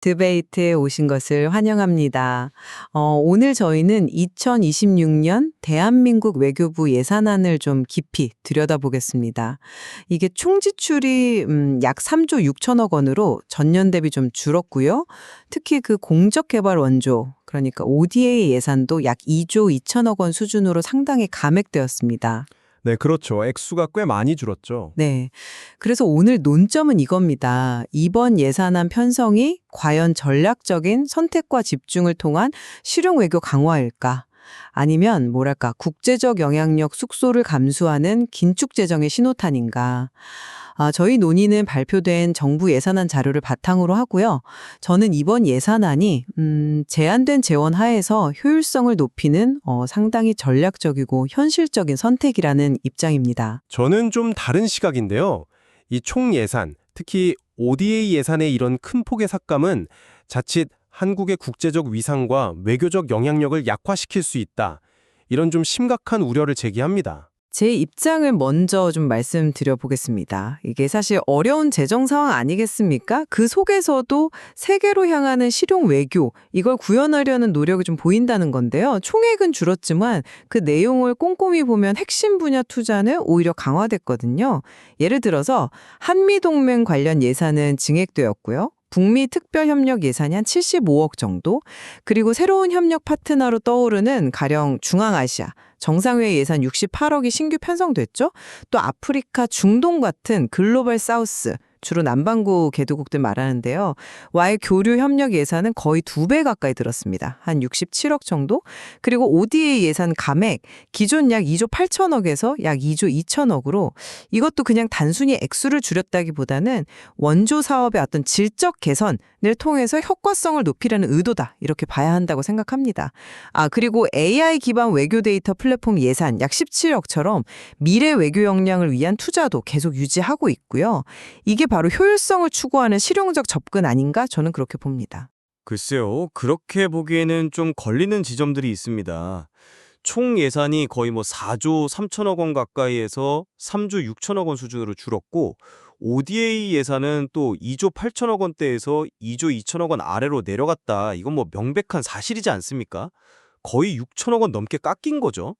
드베이트에 오신 것을 환영합니다. 오늘 저희는 2026년 대한민국 외교부 예산안을 좀 깊이 들여다보겠습니다. 이게 총 지출이 약 3조 6천억 원으로 전년 대비 좀 줄었고요. 특히 그 공적개발 원조, 그러니까 ODA 예산도 약 2조 2천억 원 수준으로 상당히 감액되었습니다. 네, 그렇죠. 액수가 꽤 많이 줄었죠. 네. 그래서 오늘 논점은 이겁니다. 이번 예산안 편성이 과연 전략적인 선택과 집중을 통한 실용 외교 강화일까? 아니면 뭐랄까 국제적 영향력 숙소를 감수하는 긴축 재정의 신호탄인가? 저희 논의는 발표된 정부 예산안 자료를 바탕으로 하고요. 저는 이번 예산안이 제한된 재원 하에서 효율성을 높이는 상당히 전략적이고 현실적인 선택이라는 입장입니다. 저는 좀 다른 시각인데요. 이 총 예산, 특히 ODA 예산의 이런 큰 폭의 삭감은 자칫 한국의 국제적 위상과 외교적 영향력을 약화시킬 수 있다. 이런 좀 심각한 우려를 제기합니다. 제 입장을 먼저 좀 말씀드려 보겠습니다. 이게 사실 어려운 재정 상황 아니겠습니까? 그 속에서도 세계로 향하는 실용 외교, 이걸 구현하려는 노력이 좀 보인다는 건데요. 총액은 줄었지만 그 내용을 꼼꼼히 보면 핵심 분야 투자는 오히려 강화됐거든요. 예를 들어서 한미동맹 관련 예산은 증액되었고요. 북미 특별협력 예산이 한 75억 정도, 그리고 새로운 협력 파트너로 떠오르는 가령 중앙아시아, 정상회의 예산 68억이 신규 편성됐죠? 또 아프리카, 중동 같은 글로벌 사우스, 주로 남반구 개도국들 말하는데요. 와의 교류 협력 예산은 거의 2배 가까이 들었습니다. 한 67억 정도? 그리고 ODA 예산 감액, 기존 약 2조 8천억에서 약 2조 2천억으로 이것도 그냥 단순히 액수를 줄였다기보다는 원조 사업의 어떤 질적 개선을 통해서 효과성을 높이려는 의도다. 이렇게 봐야 한다고 생각합니다. 그리고 AI 기반 외교 데이터 플랫폼 예산 약 17억처럼 미래 외교 역량을 위한 투자도 계속 유지하고 있고요. 이게 바로 효율성을 추구하는 실용적 접근 아닌가 저는 그렇게 봅니다. 글쎄요, 그렇게 보기에는 좀 걸리는 지점들이 있습니다. 총 예산이 거의 4조 3천억 원 가까이에서 3조 6천억 원 수준으로 줄었고, ODA 예산은 또 2조 8천억 원대에서 2조 2천억 원 아래로 내려갔다. 이건 명백한 사실이지 않습니까? 거의 6천억 원 넘게 깎인 거죠.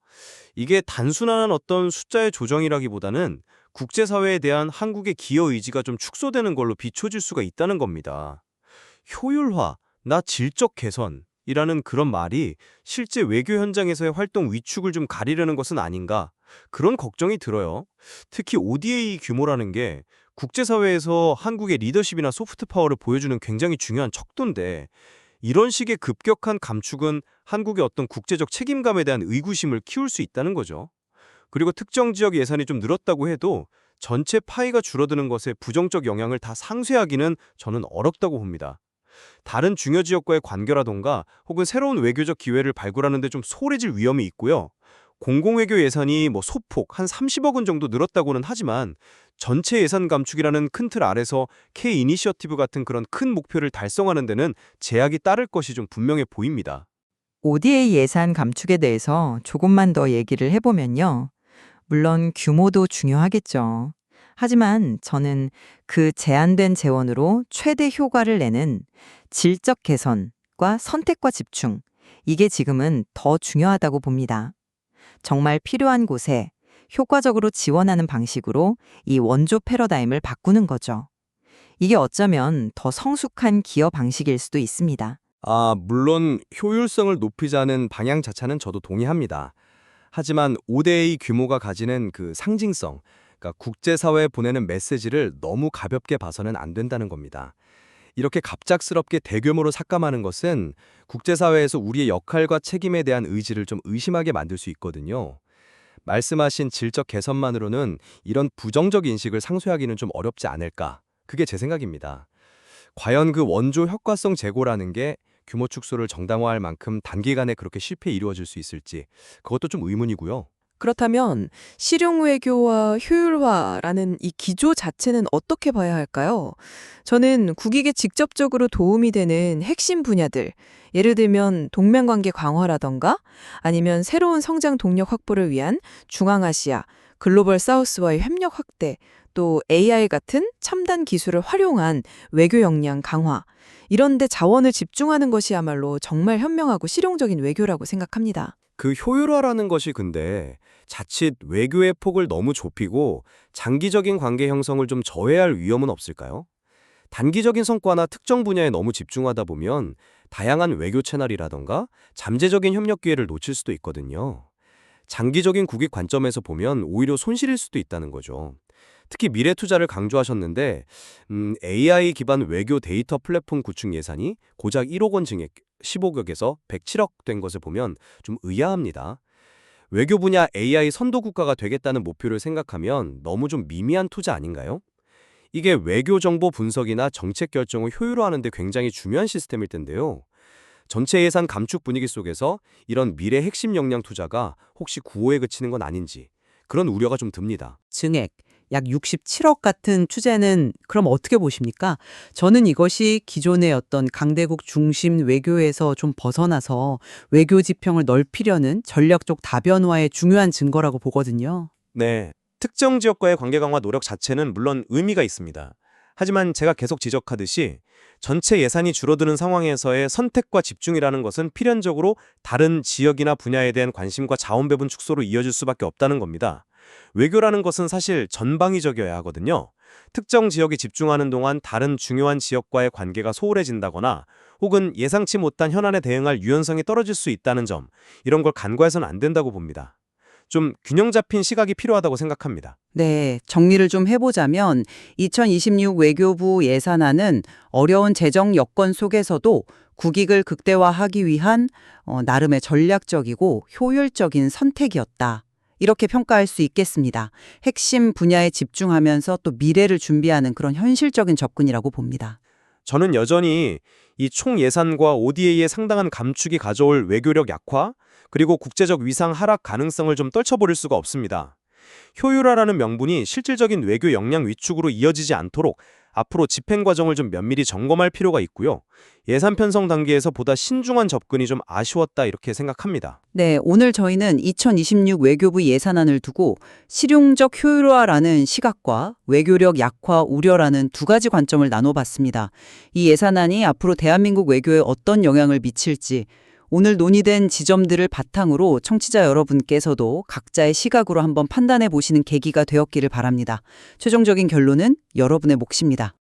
이게 단순한 어떤 숫자의 조정이라기보다는 국제사회에 대한 한국의 기여 의지가 좀 축소되는 걸로 비춰질 수가 있다는 겁니다. 효율화, 나 질적 개선이라는 그런 말이 실제 외교 현장에서의 활동 위축을 좀 가리려는 것은 아닌가, 그런 걱정이 들어요. 특히 ODA 규모라는 게 국제사회에서 한국의 리더십이나 소프트 파워를 보여주는 굉장히 중요한 척도인데, 이런 식의 급격한 감축은 한국의 어떤 국제적 책임감에 대한 의구심을 키울 수 있다는 거죠. 그리고 특정 지역 예산이 좀 늘었다고 해도 전체 파이가 줄어드는 것에 부정적 영향을 다 상쇄하기는 저는 어렵다고 봅니다. 다른 중요 지역과의 관계라던가 혹은 새로운 외교적 기회를 발굴하는 데 좀 소홀해질 위험이 있고요. 공공외교 예산이 소폭 한 30억 원 정도 늘었다고는 하지만 전체 예산 감축이라는 큰 틀 아래서 K 이니셔티브 같은 그런 큰 목표를 달성하는 데는 제약이 따를 것이 좀 분명해 보입니다. ODA 예산 감축에 대해서 조금만 더 얘기를 해보면요. 물론 규모도 중요하겠죠. 하지만 저는 그 제한된 재원으로 최대 효과를 내는 질적 개선과 선택과 집중, 이게 지금은 더 중요하다고 봅니다. 정말 필요한 곳에 효과적으로 지원하는 방식으로 이 원조 패러다임을 바꾸는 거죠. 이게 어쩌면 더 성숙한 기여 방식일 수도 있습니다. 물론 효율성을 높이자는 방향 자체는 저도 동의합니다. 하지만 ODA 규모가 가지는 그 상징성, 그러니까 국제사회에 보내는 메시지를 너무 가볍게 봐서는 안 된다는 겁니다. 이렇게 갑작스럽게 대규모로 삭감하는 것은 국제사회에서 우리의 역할과 책임에 대한 의지를 좀 의심하게 만들 수 있거든요. 말씀하신 질적 개선만으로는 이런 부정적 인식을 상쇄하기는 좀 어렵지 않을까. 그게 제 생각입니다. 과연 그 원조 효과성 제고라는 게 규모 축소를 정당화할 만큼 단기간에 그렇게 쉽게 이루어질 수 있을지, 그것도 좀 의문이고요. 그렇다면 실용 외교와 효율화라는 이 기조 자체는 어떻게 봐야 할까요? 저는 국익에 직접적으로 도움이 되는 핵심 분야들, 예를 들면 동맹관계 강화라던가 아니면 새로운 성장 동력 확보를 위한 중앙아시아, 글로벌 사우스와의 협력 확대, 또 AI 같은 첨단 기술을 활용한 외교 역량 강화, 이런데 자원을 집중하는 것이야말로 정말 현명하고 실용적인 외교라고 생각합니다. 그 효율화라는 것이 근데 자칫 외교의 폭을 너무 좁히고 장기적인 관계 형성을 좀 저해할 위험은 없을까요? 단기적인 성과나 특정 분야에 너무 집중하다 보면 다양한 외교 채널이라던가 잠재적인 협력 기회를 놓칠 수도 있거든요. 장기적인 국익 관점에서 보면 오히려 손실일 수도 있다는 거죠. 특히 미래 투자를 강조하셨는데 AI 기반 외교 데이터 플랫폼 구축 예산이 고작 1억 원 증액 15억에서 107억 된 것을 보면 좀 의아합니다. 외교 분야 AI 선도 국가가 되겠다는 목표를 생각하면 너무 좀 미미한 투자 아닌가요? 이게 외교 정보 분석이나 정책 결정을 효율화하는 데 굉장히 중요한 시스템일 텐데요. 전체 예산 감축 분위기 속에서 이런 미래 핵심 역량 투자가 혹시 구호에 그치는 건 아닌지 그런 우려가 좀 듭니다. 증액, 약 67억 같은 추재는 그럼 어떻게 보십니까? 저는 이것이 기존의 어떤 강대국 중심 외교에서 좀 벗어나서 외교 지평을 넓히려는 전략적 다변화의 중요한 증거라고 보거든요. 네, 특정 지역과의 관계 강화 노력 자체는 물론 의미가 있습니다. 하지만 제가 계속 지적하듯이 전체 예산이 줄어드는 상황에서의 선택과 집중이라는 것은 필연적으로 다른 지역이나 분야에 대한 관심과 자원 배분 축소로 이어질 수밖에 없다는 겁니다. 외교라는 것은 사실 전방위적이어야 하거든요. 특정 지역에 집중하는 동안 다른 중요한 지역과의 관계가 소홀해진다거나 혹은 예상치 못한 현안에 대응할 유연성이 떨어질 수 있다는 점, 이런 걸 간과해서는 안 된다고 봅니다. 좀 균형 잡힌 시각이 필요하다고 생각합니다. 네, 정리를 좀 해보자면 2026 외교부 예산안은 어려운 재정 여건 속에서도 국익을 극대화하기 위한 나름의 전략적이고 효율적인 선택이었다. 이렇게 평가할 수 있겠습니다. 핵심 분야에 집중하면서 또 미래를 준비하는 그런 현실적인 접근이라고 봅니다. 저는 여전히 이 총 예산과 ODA의 상당한 감축이 가져올 외교력 약화, 그리고 국제적 위상 하락 가능성을 좀 떨쳐버릴 수가 없습니다. 효율화라는 명분이 실질적인 외교 역량 위축으로 이어지지 않도록 앞으로 집행 과정을 좀 면밀히 점검할 필요가 있고요. 예산 편성 단계에서 보다 신중한 접근이 좀 아쉬웠다 이렇게 생각합니다. 네, 오늘 저희는 2026 외교부 예산안을 두고 실용적 효율화라는 시각과 외교력 약화 우려라는 두 가지 관점을 나눠봤습니다. 이 예산안이 앞으로 대한민국 외교에 어떤 영향을 미칠지 오늘 논의된 지점들을 바탕으로 청취자 여러분께서도 각자의 시각으로 한번 판단해 보시는 계기가 되었기를 바랍니다. 최종적인 결론은 여러분의 몫입니다.